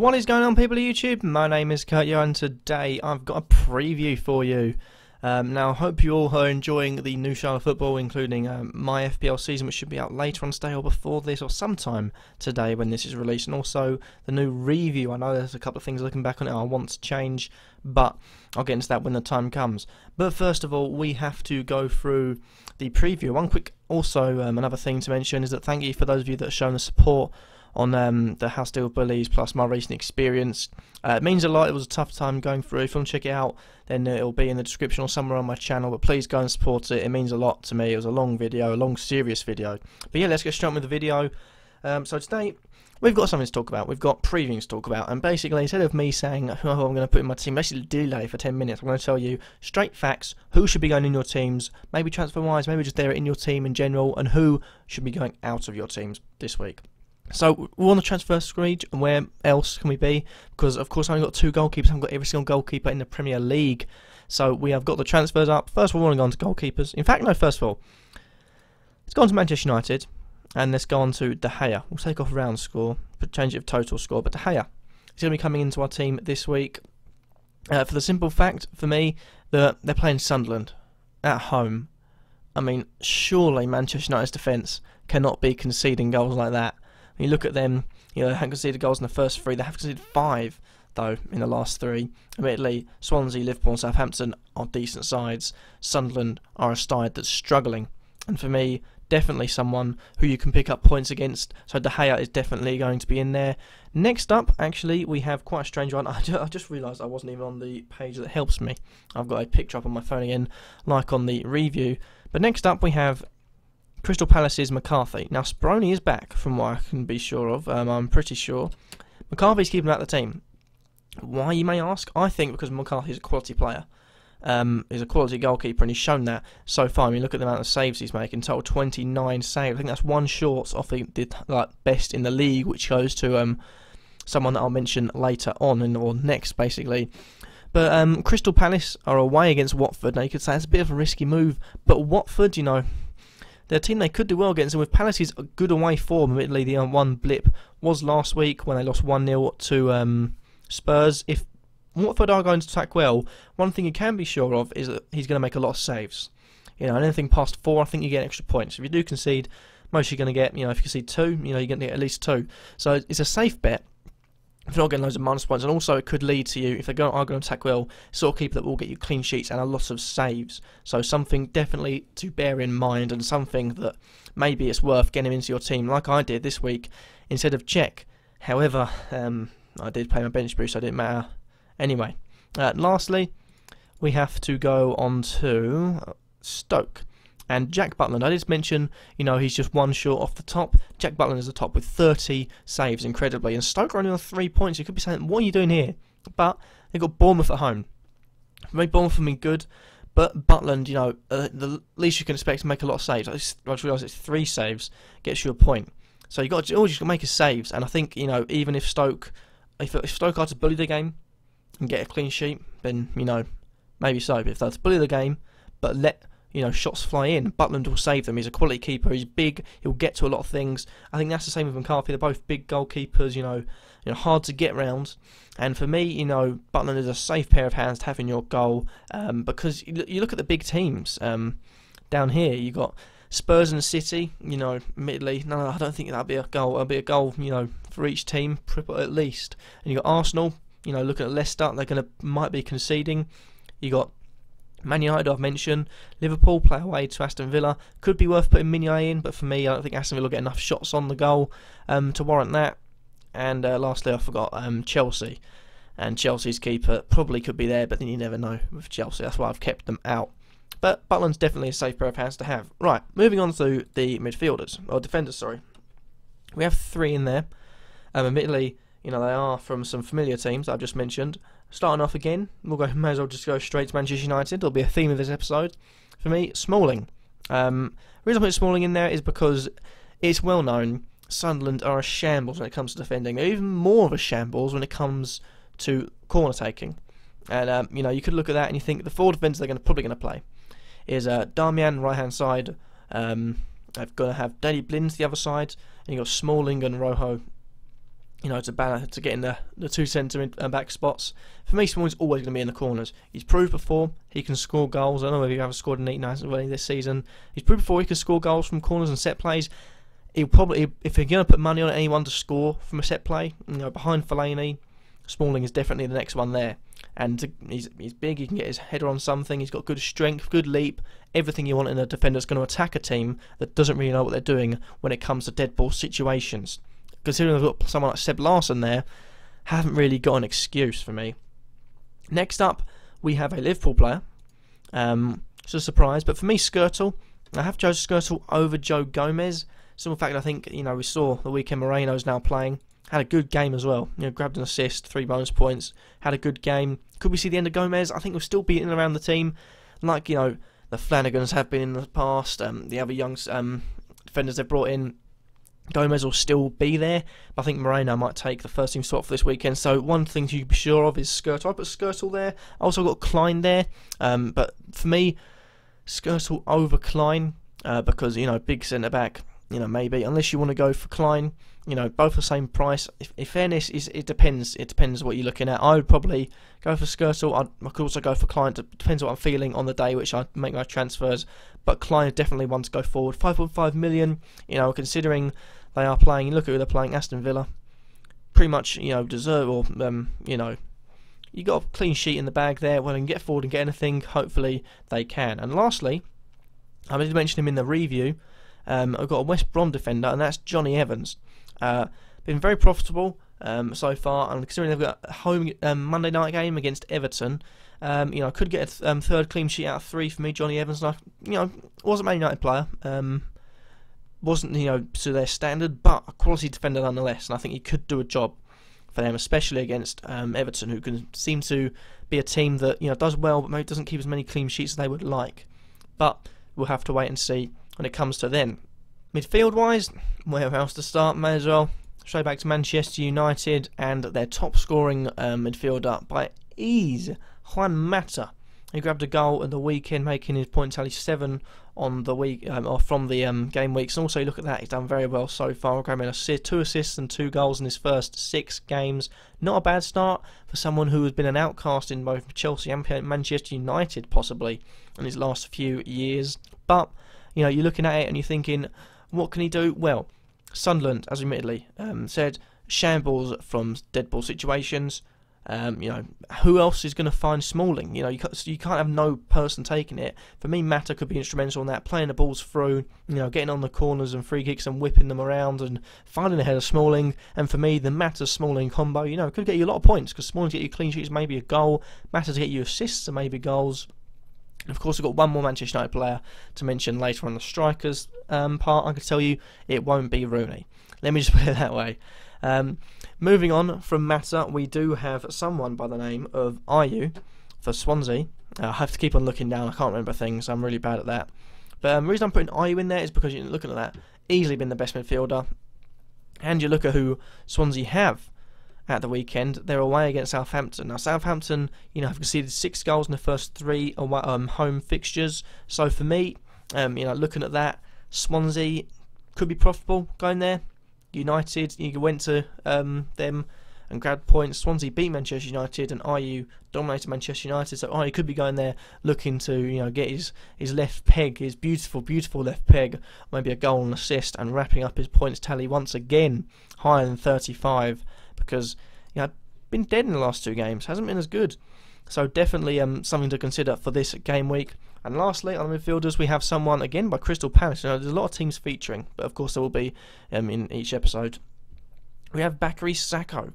What is going on, people of YouTube? My name is Kurtyoy and today I've got a preview for you. Now I hope you all are enjoying the new style of football, including my FPL season, which should be out later on today or before this or sometime today when this is released, and also the new review. I know there's a couple of things looking back on it I want to change, but I'll get into that when the time comes. But first of all, we have to go through the preview. One quick another thing to mention is that thank you for those of you that have shown the support on the House Deal Bullies plus my recent experience. It means a lot. It was a tough time going through. If you want to check it out, then it'll be in the description or somewhere on my channel, but please go and support it. It means a lot to me. It was a long video, a long serious video. But yeah, let's get straight on with the video. So today we've got something to talk about. We've got previews to talk about, and basically instead of me saying who I'm going to put in my team, basically delay for 10 minutes, I'm going to tell you straight facts, who should be going in your teams, maybe transfer wise, maybe just there in your team in general, and who should be going out of your teams this week. So we're on the transfer screed, and where else can we be? Because of course I've only got two goalkeepers. I've got every single goalkeeper in the Premier League. So we have got the transfers up. First of all, we want to go on to goalkeepers. In fact, no, first of all, let's go on to Manchester United, and let's go on to De Gea. We'll take off round score, but change it to total score. But De Gea is going to be coming into our team this week for the simple fact, for me, that they're playing Sunderland at home. I mean, surely Manchester United's defence cannot be conceding goals like that. When you look at them, they haven't conceded goals in the first three. They have conceded 5, though, in the last 3. Admittedly, Swansea, Liverpool and Southampton are decent sides. Sunderland are a side that's struggling. And for me, definitely someone who you can pick up points against. So De Gea is definitely going to be in there. Next up, actually, we have quite a strange one. I just realised I wasn't even on the page that helps me. I've got a picture up on my phone again, like on the review. But next up, we have Crystal Palace's McCarthy. Now, Speroni is back, from what I can be sure of. I'm pretty sure. McCarthy's keeping him out of the team. Why, you may ask? I think because McCarthy's a quality player. He's a quality goalkeeper, and he's shown that so far. I mean, look at the amount of saves he's making. Total 29 saves. I think that's one short off the best in the league, which goes to someone that I'll mention later on, or next, basically. But Crystal Palace are away against Watford. Now, you could say it's a bit of a risky move, but Watford, they're a team they could do well against, and with Palace's good away form, admittedly the one blip was last week when they lost 1-0 to Spurs. If Watford are going to attack well, one thing you can be sure of is that he's going to make a lot of saves. Anything past 4, I think you get extra points. If you do concede, most you're going to get, if you concede 2, you're going to get at least 2. So it's a safe bet if you're not getting loads of minus points, and also it could lead to you, if they are going to attack well, sort of keeper that will get you clean sheets and a lot of saves. So something definitely to bear in mind, and something that maybe it's worth getting into your team, like I did this week, instead of Czech. However, I did play my bench boost, so it didn't matter. Anyway, lastly, we have to go on to Stoke. And Jack Butland, I did mention, he's just one short off the top. Jack Butland is the top with 30 saves, incredibly. And Stoke are only on 3 points. You could be saying, what are you doing here? But they've got Bournemouth at home. Made Bournemouth for me good. But Butland, the least you can expect to make a lot of saves. I just realised it's 3 saves gets you a point. So all you got to make is saves. And I think, even if Stoke are to bully the game and get a clean sheet, then, maybe so. But if they're to bully the game, but let shots fly in, Butland will save them. He's a quality keeper. He's big. He'll get to a lot of things. I think that's the same with McCarthy. They're both big goalkeepers. Hard to get round. And for me, Butland is a safe pair of hands to have in your goal. Because you look at the big teams down here. You got Spurs and City. Admittedly, no, I don't think that'll be a goal. It'll be a goal, for each team, at least. And you got Arsenal. Looking at Leicester, might be conceding. You got Man United, I've mentioned. Liverpool play away to Aston Villa. Could be worth putting Mignolet in, but for me, I don't think Aston Villa will get enough shots on the goal to warrant that. And lastly, I forgot Chelsea. And Chelsea's keeper probably could be there, but then you never know with Chelsea. That's why I've kept them out. But Butland's definitely a safe pair of hands to have. Right, moving on to the midfielders, or defenders, sorry. We have 3 in there. Admittedly, they are from some familiar teams that I've just mentioned. Starting off again, may as well just go straight to Manchester United. It'll be a theme of this episode. For me, Smalling. The reason I put Smalling in there is because it's well known Sunderland are a shambles when it comes to defending. They're even more of a shambles when it comes to corner taking. And you could look at that and you think the 4 defenders they're probably going to play is Darmian right hand side. They've got to have Daley Blind the other side, and you've got Smalling and Rojo to get in the two centre back spots. For me, Smalling's always going to be in the corners. He's proved before he can score goals. I don't know if he ever scored a neat nice already this season. He's proved before he can score goals from corners and set plays. He'll probably, if you're going to put money on anyone to score from a set play, behind Fellaini, Smalling is definitely the next one there. And he's big, he can get his header on something, he's got good strength, good leap, everything you want in a defender that's going to attack a team that doesn't really know what they're doing when it comes to dead ball situations. Considering they've got someone like Seb Larsson there, haven't really got an excuse for me. Next up, we have a Liverpool player. It's a surprise, but for me, Skrtel. I have chosen Skrtel over Joe Gomez. Simple fact, I think, we saw the weekend Moreno's now playing. Had a good game as well. Grabbed an assist, 3 bonus points. Had a good game. Could we see the end of Gomez? I think we'll still be in and around the team. Like, the Flanagans have been in the past. The other young defenders they've brought in. Gomez will still be there. But I think Moreno might take the first team spot for this weekend. So one thing to be sure of is Skrtel. I put Skrtel there. I also got Klein there. But for me, Skrtel over Klein. Because, big centre-back. Maybe. Unless you want to go for Klein. Both the same price. In fairness, it depends. It depends what you're looking at. I would probably go for Skrtel. I could also go for Klein. It depends what I'm feeling on the day which I make my transfers. But Klein is definitely one to go forward. 5.5 million. Considering they are playing. Look at who they're playing. Aston Villa. Pretty much, deserve or you got a clean sheet in the bag there. When they can get forward and get anything, hopefully they can. And lastly, I did mention him in the review. I've got a West Brom defender, and that's Johnny Evans. Been very profitable so far, and considering they've got a home Monday night game against Everton, could get a third clean sheet out of 3 for me. Johnny Evans, wasn't a Man United player, wasn't to their standard, but a quality defender nonetheless, and I think he could do a job for them, especially against Everton, who can seem to be a team that does well, but maybe doesn't keep as many clean sheets as they would like. But we'll have to wait and see when it comes to them. Midfield-wise, where else to start? May as well straight back to Manchester United and their top-scoring midfielder by ease, Juan Mata. He grabbed a goal at the weekend, making his point tally 7 on the week, or from the game weeks. And also, look at that, he's done very well so far, grabbing 2 assists and 2 goals in his first 6 games. Not a bad start for someone who has been an outcast in both Chelsea and Manchester United, possibly, in his last few years. But you're looking at it and you're thinking, what can he do? Well, Sunderland, as admittedly said, shambles from dead ball situations. Who else is going to find Smalling? You can't have no person taking it. For me, Mata could be instrumental in that, playing the balls through, getting on the corners and free kicks and whipping them around and finding ahead of Smalling. And for me, the Mata-Smalling combo, could get you a lot of points, because Smalling to get you clean sheets, maybe a goal. Mata to get you assists and maybe goals. And of course, we've got one more Manchester United player to mention later on the strikers part. I can tell you it won't be Rooney. Let me just put it that way. Moving on from Mata, we do have someone by the name of Ayew for Swansea. I have to keep on looking down. I can't remember things. I'm really bad at that. But the reason I'm putting Ayew in there is because you're looking at that. Easily been the best midfielder. And you look at who Swansea have at the weekend. They're away against Southampton. Now, Southampton, have conceded 6 goals in the first 3 home fixtures. So for me, looking at that, Swansea could be profitable going there. United, you went to them and grabbed points. Swansea beat Manchester United, and Ayew dominated Manchester United. So Ayew could be going there looking to get his left peg, his beautiful left peg, maybe a goal and assist, and wrapping up his points tally once again higher than 35. Because been dead in the last 2 games, hasn't been as good. So definitely something to consider for this game week. And lastly, on the midfielders, we have someone again by Crystal Palace. There's a lot of teams featuring, but of course there will be in each episode. We have Bakary Sakho.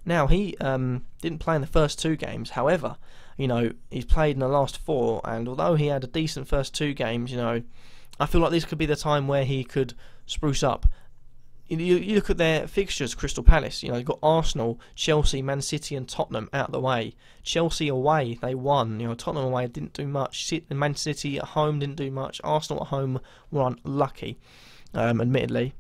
Now he didn't play in the first 2 games. However, he's played in the last 4, and although he had a decent first 2 games, I feel like this could be the time where he could spruce up. You look at their fixtures, Crystal Palace, you've got Arsenal, Chelsea, Man City and Tottenham out of the way. Chelsea away, they won. Tottenham away didn't do much. Man City at home didn't do much. Arsenal at home were unlucky, admittedly.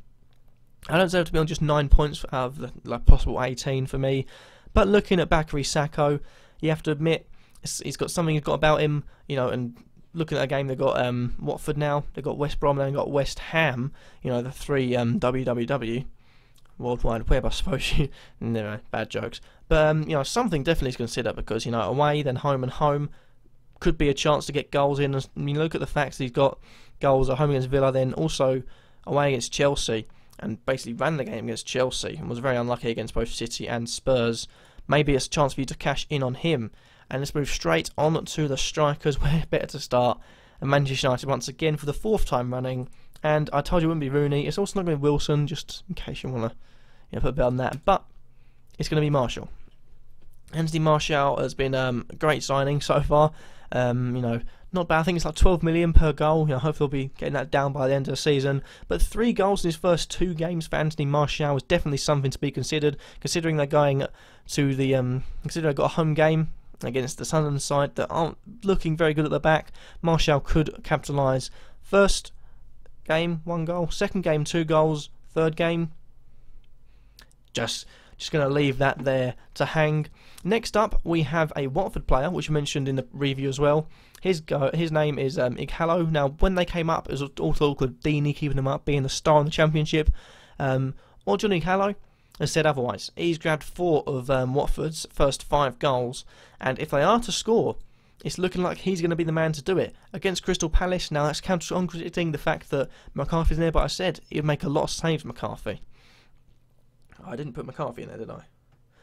I don't deserve to be on just 9 points out of the possible 18 for me. But looking at Bakary Sakho, you have to admit, he's got something he's got about him, and looking at a game, they've got Watford now, they've got West Brom, and they've got West Ham, the 3 WWW. Worldwide Web, I suppose. No, bad jokes. But you know, something definitely to consider, because you know, away then home and home could be a chance to get goals in. I mean, look at the fact that he's got goals at home against Villa, then also away against Chelsea, and basically ran the game against Chelsea and was very unlucky against both City and Spurs. Maybe it's a chance for you to cash in on him. And let's move straight on to the strikers. Where better to start? And Manchester United once again for the 4th time running. And I told you it wouldn't be Rooney. It's also not going to be Wilson, just in case you want to put a bit on that. But it's going to be Martial. Anthony Martial has been a great signing so far. You know, not bad. I think it's like 12 million per goal. You know, hopefully they'll be getting that down by the end of the season. But 3 goals in his first 2 games for Anthony Martial is definitely something to be considered. Considering they're going to the considering they've got a home game against the Sunderland side that aren't looking very good at the back, Martial could capitalise. First game, 1 goal. Second game, 2 goals. Third game, just going to leave that there to hang. Next up, we have a Watford player, which we mentioned in the review as well. His name is Ighalo. Now, when they came up, it was all talk of Deeney keeping him up, being the star in the Championship. Or Johnny Ighalo has said otherwise. He's grabbed 4 of Watford's first 5 goals, and if they are to score, it's looking like he's going to be the man to do it. Against Crystal Palace, now that's contradicting the fact that McCarthy's in there, but I said he'd make a lot of saves, McCarthy. I didn't put McCarthy in there, did I?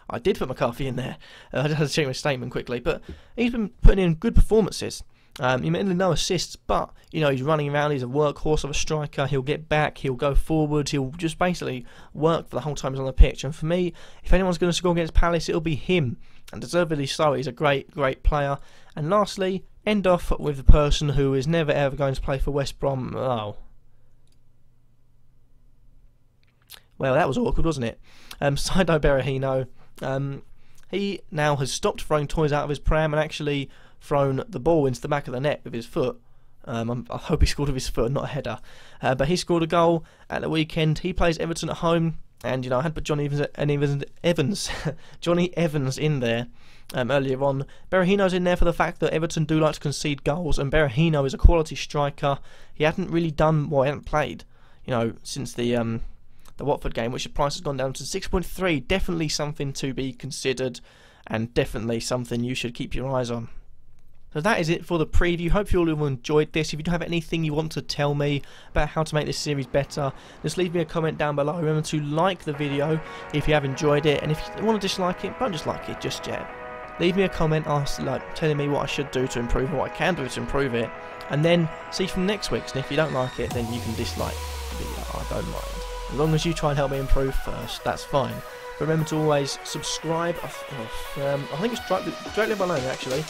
I did put McCarthy in there. I just had to check my statement quickly, but he's been putting in good performances. He made no assists, but you know, he's running around. He's a workhorse of a striker. He'll get back. He'll go forward. He'll just basically work for the whole time he's on the pitch. And for me, if anyone's going to score against Palace, it'll be him, and deservedly so. He's a great player. And lastly, end off with the person who is never ever going to play for West Brom. Oh, well, that was awkward, wasn't it? Saido Berahino. He now has stopped throwing toys out of his pram and actually thrown the ball into the back of the net with his foot. I hope he scored with his foot, not a header. But he scored a goal at the weekend. He plays Everton at home, and you know, I had put Johnny Evans in there earlier on. Berahino's in there for the fact that Everton do like to concede goals, and Berahino is a quality striker. He hadn't really done he hadn't played, you know, since the Watford game, which the price has gone down to 6.3. Definitely something to be considered, and definitely something you should keep your eyes on. So that is it for the preview. Hope you all have enjoyed this. If you do have anything you want to tell me about how to make this series better, just leave me a comment down below. Remember to like the video if you have enjoyed it, and if you want to dislike it, don't dislike it just yet. Leave me a comment telling me what I should do to improve, and what I can do to improve it, and then see from next week's. And if you don't like it, then you can dislike the video. I don't mind. As long as you try and help me improve first, that's fine. But remember to always subscribe. I think it's directly below me, actually.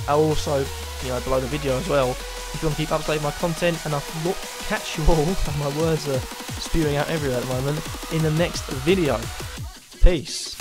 I'll also, you know, below the video as well, if you want to keep up to date with my content. And I'll catch you all, my words are spewing out everywhere at the moment, in the next video. Peace.